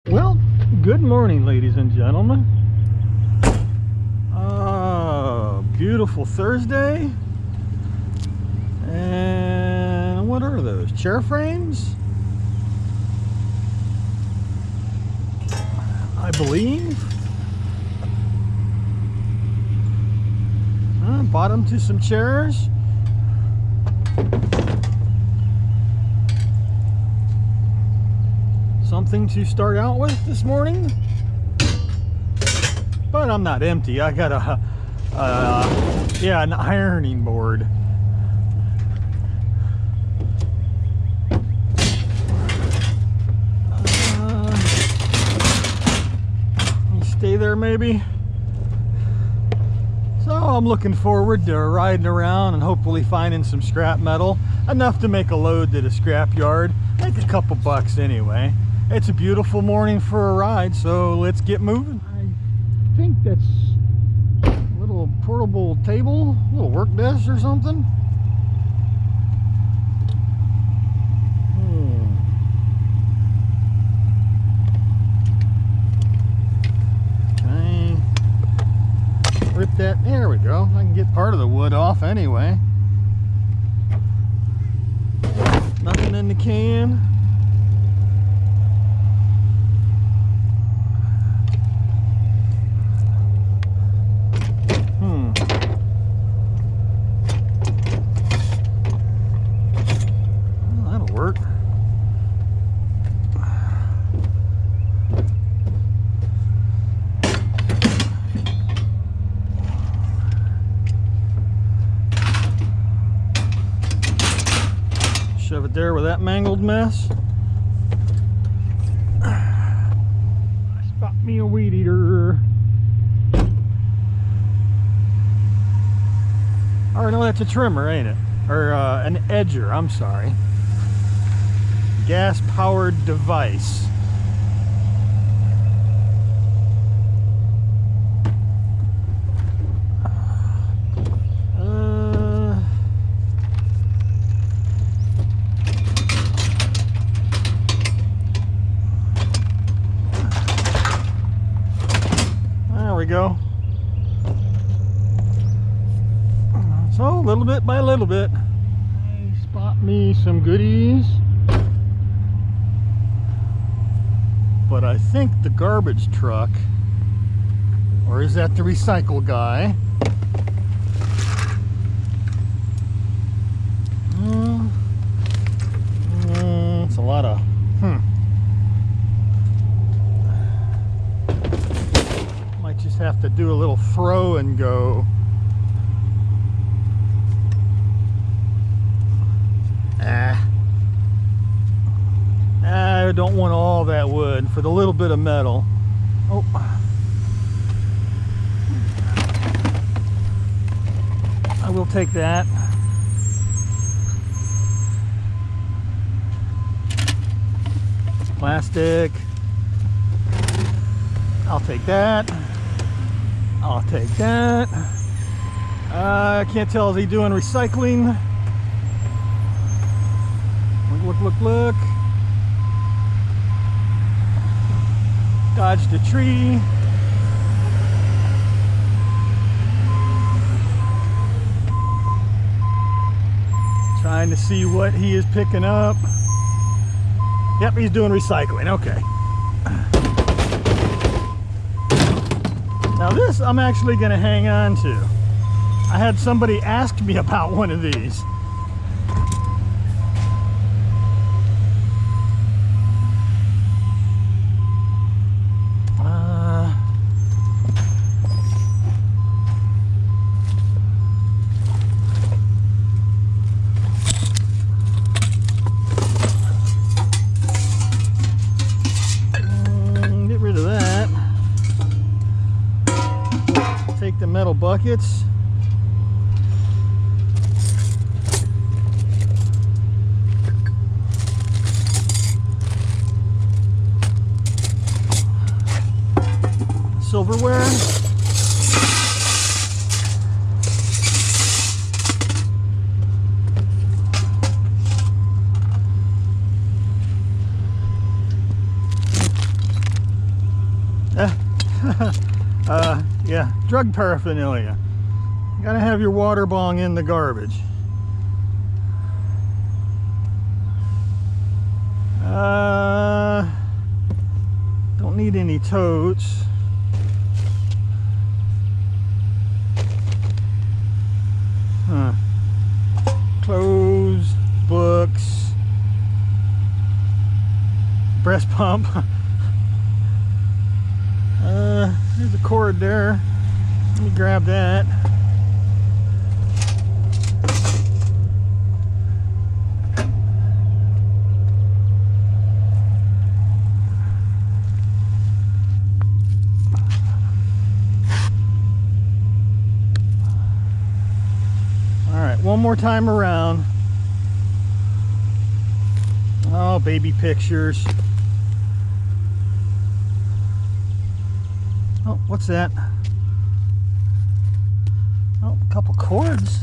Well, good morning, ladies and gentlemen. Beautiful Thursday. And what are those? Chair frames? I believe. Bought them to some chairs. Something to start out with this morning. But I'm not empty. I got an ironing board. Stay there maybe. So I'm looking forward to riding around and hopefully finding some scrap metal, enough to make a load to the scrapyard, make a couple bucks anyway. It's a beautiful morning for a ride, so let's get moving. I think that's a little portable table, a little work desk or something. Rip that, there we go. I can get part of the wood off anyway. Nothing in the can. Well, that'll work. Shove it there with that mangled mess. Spot me a weed eater. Or no, that's a trimmer, ain't it? Or an edger, I'm sorry. Gas-powered device. Go. So little bit by little bit, I spot me some goodies, but I think the garbage truck, or is that the recycle guy? It's a lot of just have to do a little throw and go. I don't want all that wood for the little bit of metal. Oh. I will take that. Plastic. I'll take that. I'll take that. I can't tell, is he doing recycling? Look. Dodged a tree. Trying to see what he is picking up. Yep, he's doing recycling, okay. Now this I'm actually going to hang on to. I had somebody ask me about one of these. Get rid of that. Take the metal buckets. Silverware. Yeah, drug paraphernalia. You gotta have your water bong in the garbage. Don't need any totes. Clothes, books, breast pump. There's a cord there. Let me grab that. One more time around. Oh, baby pictures. Oh, what's that? Oh, a couple cords.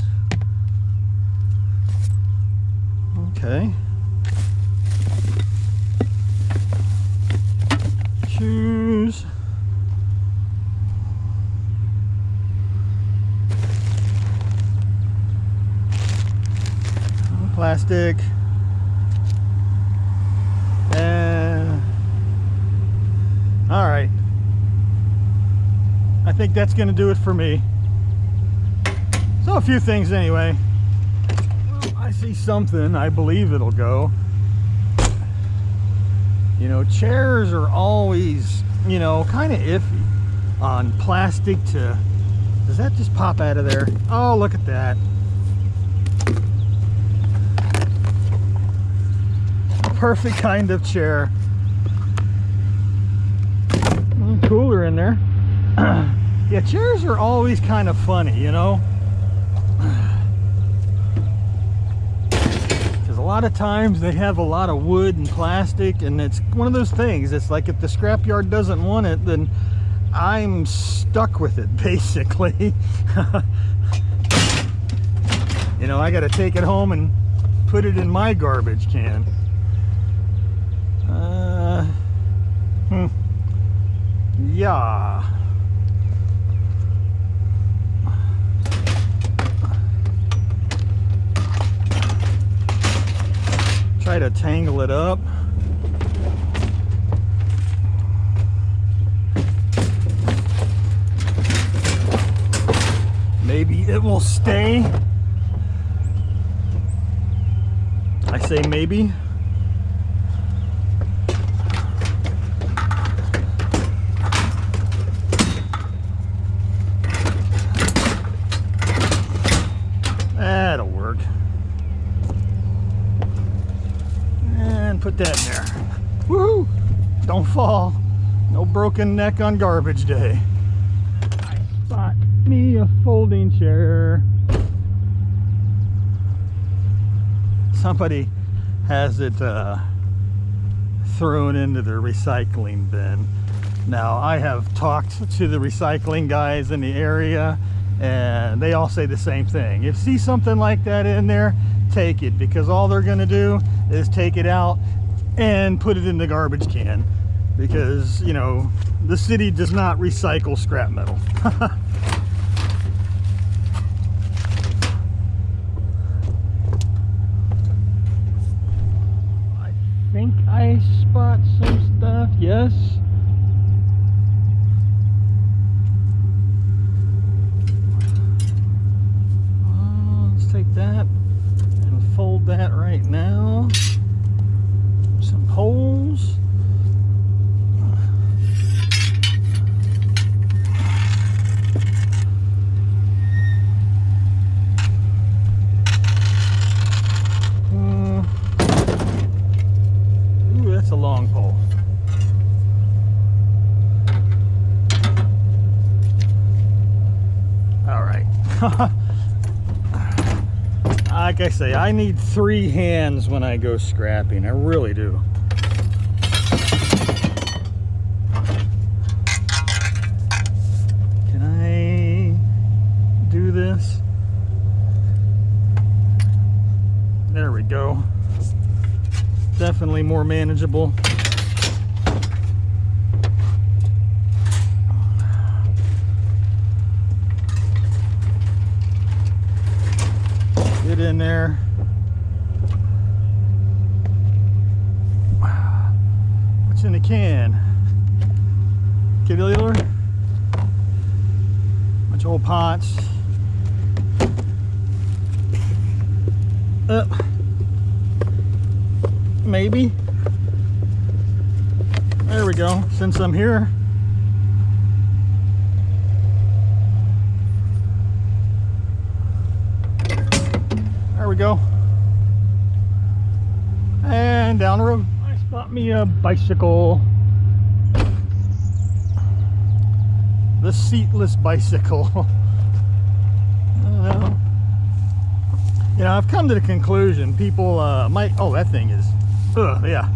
Okay. Shoes. Plastic. And all right, I think that's going to do it for me. So a few things anyway. Well, I see something, I believe it'll go. You know, chairs are always, you know, kind of iffy on plastic. To does that just pop out of there? Oh, look at that. Perfect kind of chair. Cooler in there. Yeah, chairs are always kind of funny, you know, because a lot of times they have a lot of wood and plastic, and it's one of those things. It's like if the scrapyard doesn't want it, then I'm stuck with it, basically. You know, I got to take it home and put it in my garbage can. Yeah. Try to tangle it up. Maybe it will stay. I say maybe. That'll work. And put that in there. Woohoo! Don't fall. No broken neck on garbage day. I bought me a folding chair. Somebody has it thrown into the recycling bin. Now, I have talked to the recycling guys in the area, and they all say the same thing. If you see something like that in there, take it, because all they're going to do is take it out and put it in the garbage can, because, you know, the city does not recycle scrap metal. I think I spot some stuff. Yes. Take that and fold that right now. Some holes. Ooh, that's a long pole. All right. Like I say, I need 3 hands when I go scrapping. I really do. Can I do this? There we go. Definitely more manageable. man. Kitty dealer. Bunch of old pots. Maybe. There we go. Since I'm here. There we go. And down the road, I spot me a bicycle. The seatless bicycle. You know, I've come to the conclusion people might, oh, that thing is, yeah.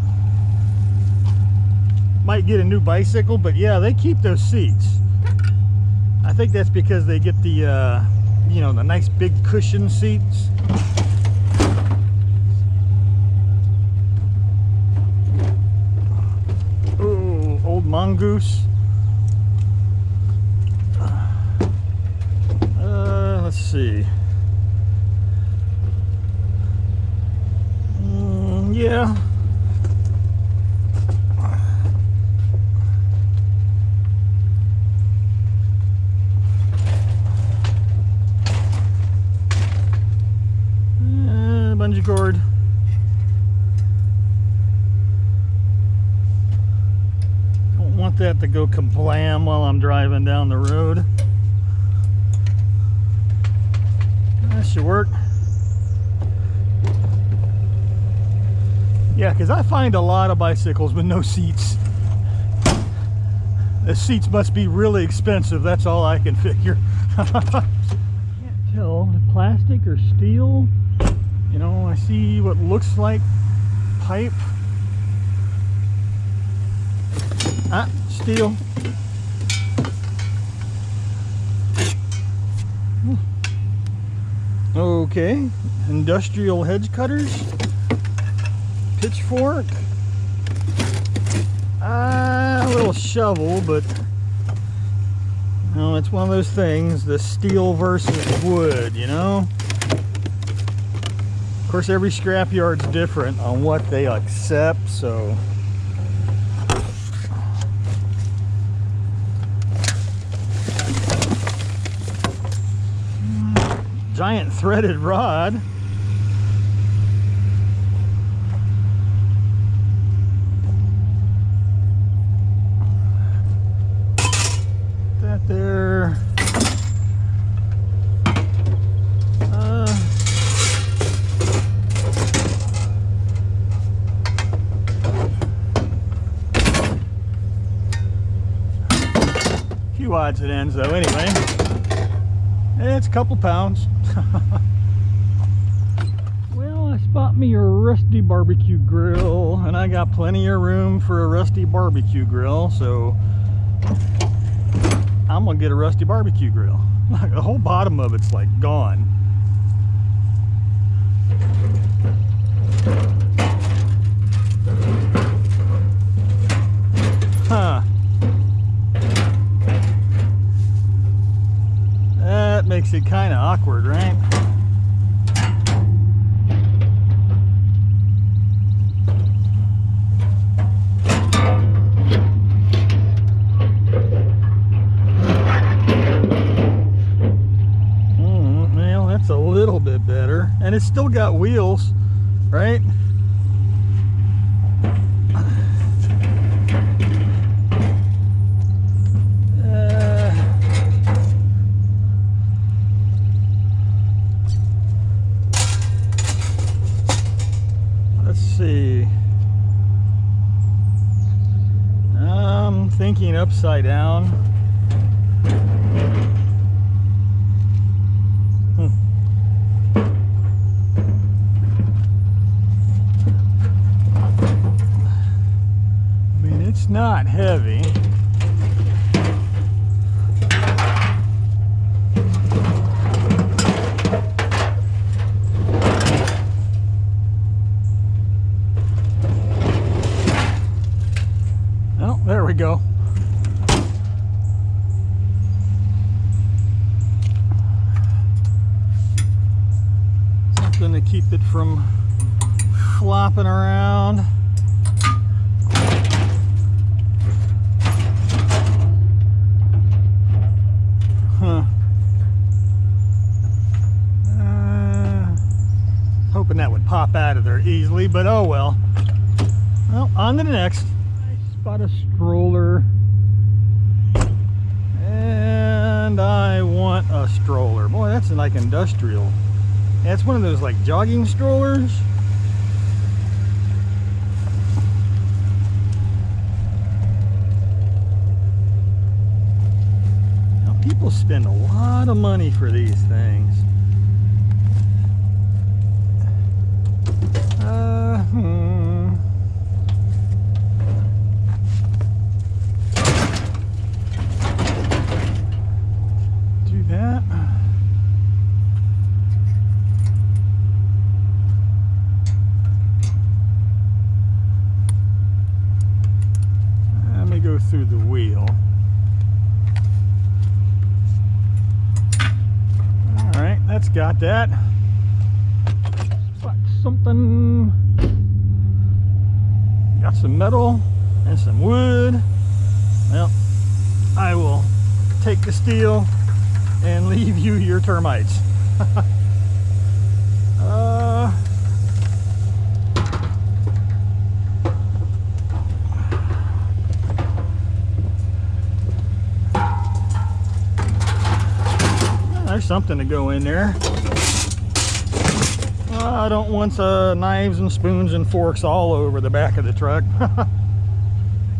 Might get a new bicycle, but yeah, they keep those seats. I think that's because they get the, you know, the nice big cushion seats. Ooh, old mongoose. Let's see. Yeah. Bungee cord. Don't want that to go kablam while I'm driving down the road. That should work. Yeah, because I find a lot of bicycles with no seats. The seats must be really expensive. That's all I can figure. Can't tell, plastic or steel. You know, I see what looks like pipe. Ah, steel. Okay, industrial hedge cutters. Pitchfork. A little shovel, but you know, it's one of those things, the steel versus wood, you know. Of course, every scrapyard's different on what they accept, so giant threaded rod. That there. Few odds and ends though, anyway. It's a couple pounds. Well, I spot me a rusty barbecue grill, and I got plenty of room for a rusty barbecue grill, so I'm gonna get a rusty barbecue grill. The whole bottom of it's like gone. Huh. That makes it kind of awkward, right? Well, that's a little bit better. And it's still got wheels, right? See, I'm thinking upside down. I mean, it's not heavy. There we go. Something to keep it from flopping around. easily, but oh well. Well, on to the next. I spot a stroller. And I want a stroller. Boy, that's like industrial. That's one of those like jogging strollers. Now, people spend a lot of money for these things. Do that. Let me go through the wheel. All right, that's got that. Something. Got some metal and some wood. Well, I will take the steel and leave you your termites. There's something to go in there. I don't want knives and spoons and forks all over the back of the truck.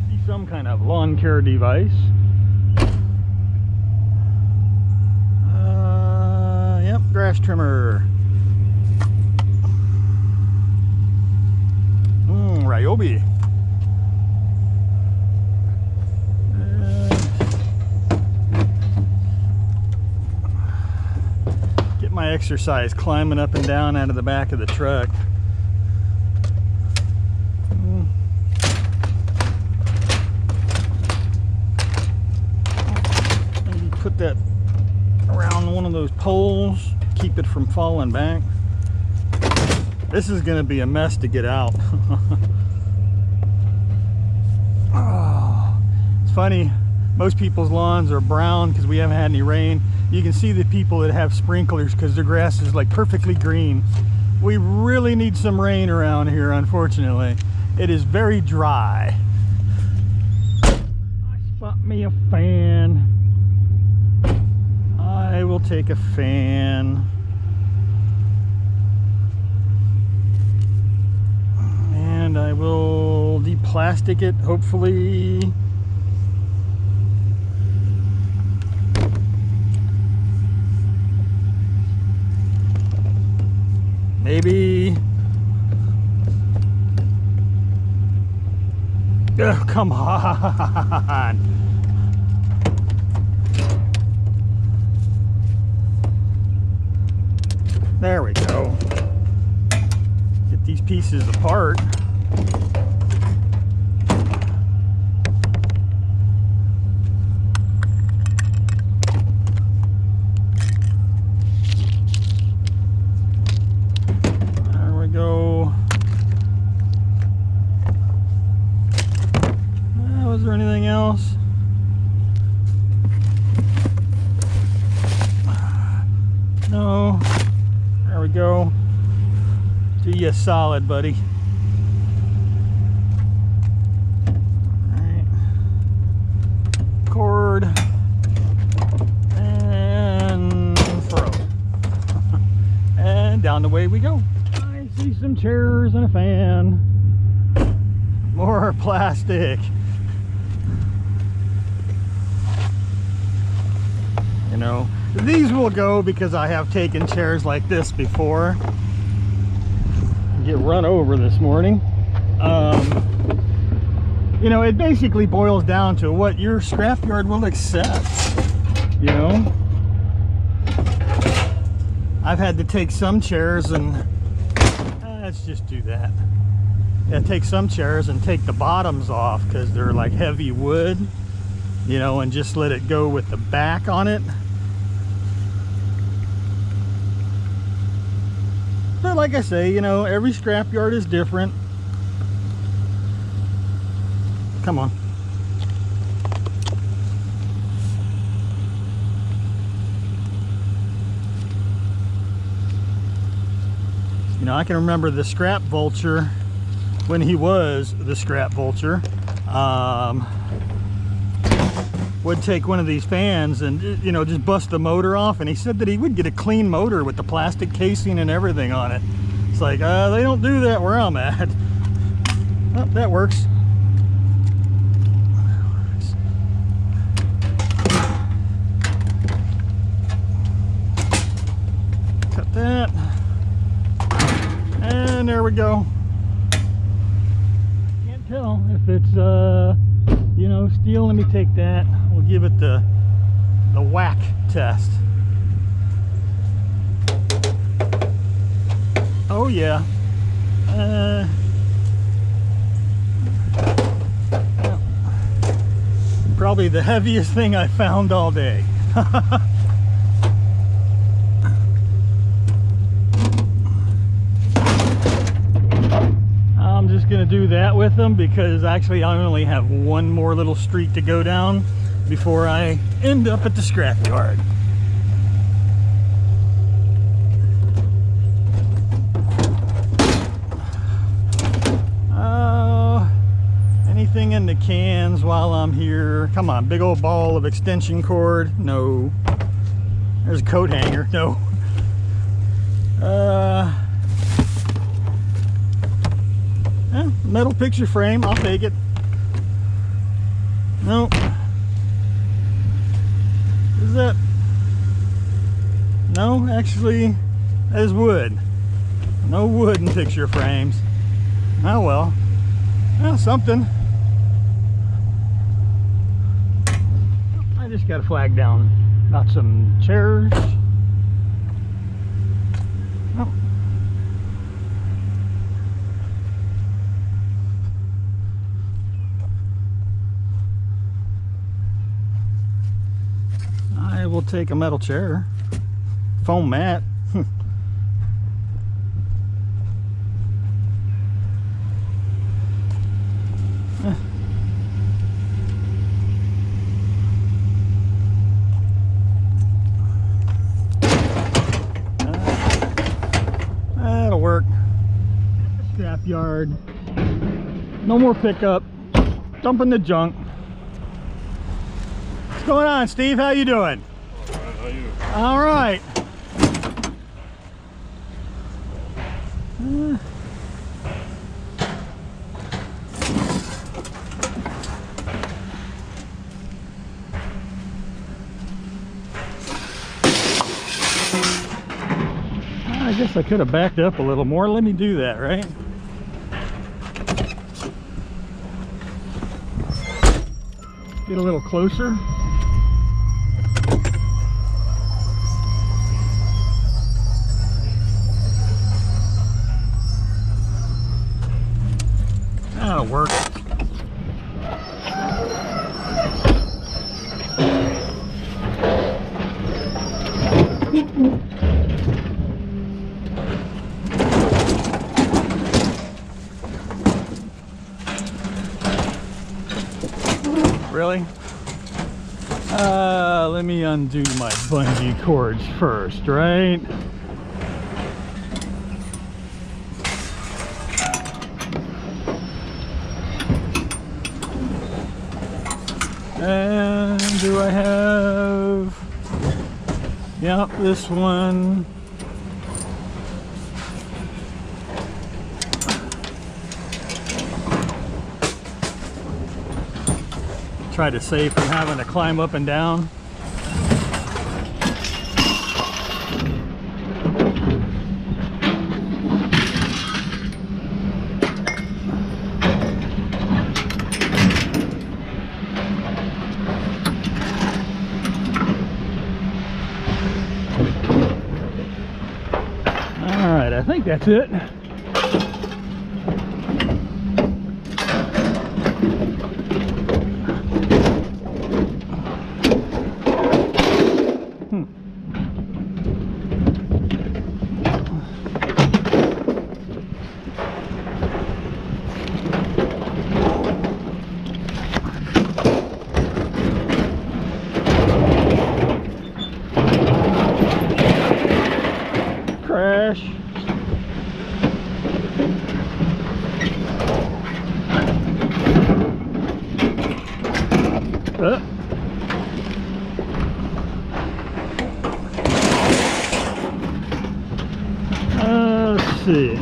Be some kind of lawn care device. Yep, grass trimmer. Ryobi. My exercise climbing up and down out of the back of the truck. Maybe put that around one of those poles, keep it from falling back. This is going to be a mess to get out. Oh, it's funny, most people's lawns are brown because we haven't had any rain. You can see the people that have sprinklers because their grass is like perfectly green. We really need some rain around here, unfortunately. It is very dry. I spot me a fan. I will take a fan. And I will de-plastic it, hopefully. Maybe. Oh, come on. There we go. Get these pieces apart. Was there anything else? No. There we go. Do you solid, buddy. Alright. Cord. And throw. And down the way we go. I see some chairs and a fan. More plastic. You know, these will go because I have taken chairs like this before. Get run over this morning. You know, it basically boils down to what your scrapyard will accept. You know, I've had to take some chairs and let's just do that. Yeah, take some chairs and take the bottoms off because they're like heavy wood. You know, and just let it go with the back on it. But like I say, you know, every scrapyard is different. Come on. It's You know, I can remember the Scrap Vulture when he was the Scrap Vulture. Would take one of these fans and, you know, just bust the motor off, and he said that he would get a clean motor with the plastic casing and everything on it. It's like, they don't do that where I'm at. Oh, that works. Cut that. And there we go. Can't tell if it's, you know, steel. Let me take that. We'll give it the whack test. Oh yeah. Probably the heaviest thing I found all day. I'm just gonna do that with them because actually I only have one more little street to go down before I end up at the scrapyard. Anything in the cans while I'm here? Come on, big old ball of extension cord. No. There's a coat hanger. No. Metal picture frame. I'll take it. No. Is that? No, actually, that is wood. No wood in picture frames. Oh well. Well, something. I just got a flag down. Got some chairs. Oh. I will take a metal chair. Foam mat. That'll work. Scrapyard. No more pickup. Dumping the junk. What's going on, Steve? How you doing? How are you? All right. I guess I could have backed up a little more. Let me do that, right? Get a little closer. That'll work. Really? Let me undo my bungee cords first, right? And do I have... Yep, this one. Try to save from having to climb up and down. All right, I think that's it. Crash. Let's see.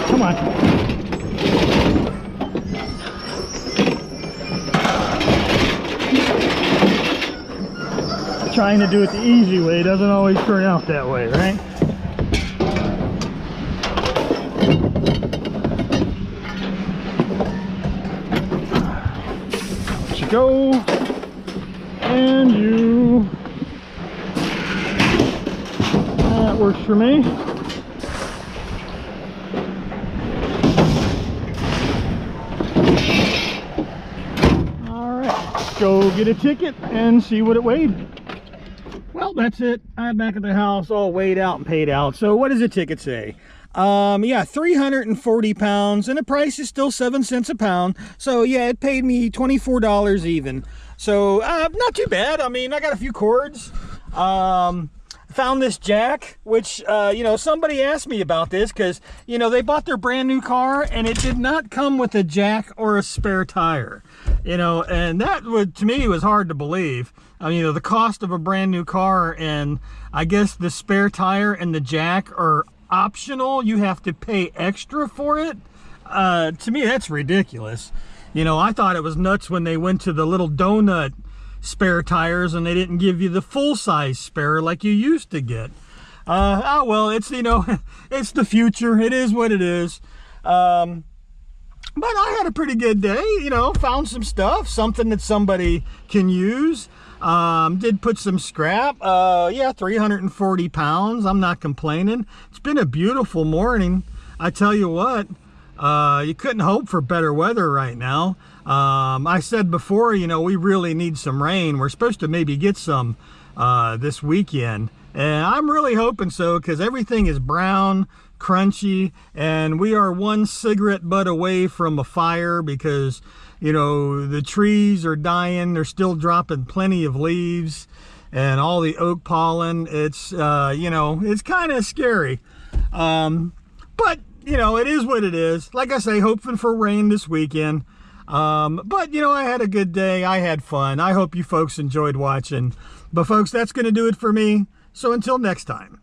Come on. Trying to do it the easy way doesn't always turn out that way, right? Let you go. And you. That works for me. Go get a ticket and see what it weighed. Well, that's it. I'm back at the house, all weighed out and paid out. So what does the ticket say? Yeah, 340 pounds, and the price is still 7 cents a pound. So yeah, it paid me $24 even. So not too bad. I mean, I got a few cords. Found this jack, which you know, somebody asked me about this because, you know, they bought their brand new car and it did not come with a jack or a spare tire, you know, and that would, to me, was hard to believe. I mean, you know, the cost of a brand new car, and I guess the spare tire and the jack are optional. You have to pay extra for it. To me, that's ridiculous. You know, I thought it was nuts when they went to the little donut spare tires and they didn't give you the full-size spare like you used to get. Oh well, it's, you know, it's the future. It is what it is. But I had a pretty good day, you know, found some stuff, something that somebody can use. Did put some scrap. Yeah, 340 pounds. I'm not complaining. It's been a beautiful morning. I tell you what, you couldn't hope for better weather right now. I said before, you know, we really need some rain. We're supposed to maybe get some this weekend, and I'm really hoping so, because everything is brown, crunchy, and we are one cigarette butt away from a fire because, you know, the trees are dying. They're still dropping plenty of leaves and all the oak pollen. It's you know, it's kind of scary, but you know, it is what it is. Like I say, hoping for rain this weekend. But you know, I had a good day. I had fun. I hope you folks enjoyed watching. But folks, that's going to do it for me. So until next time.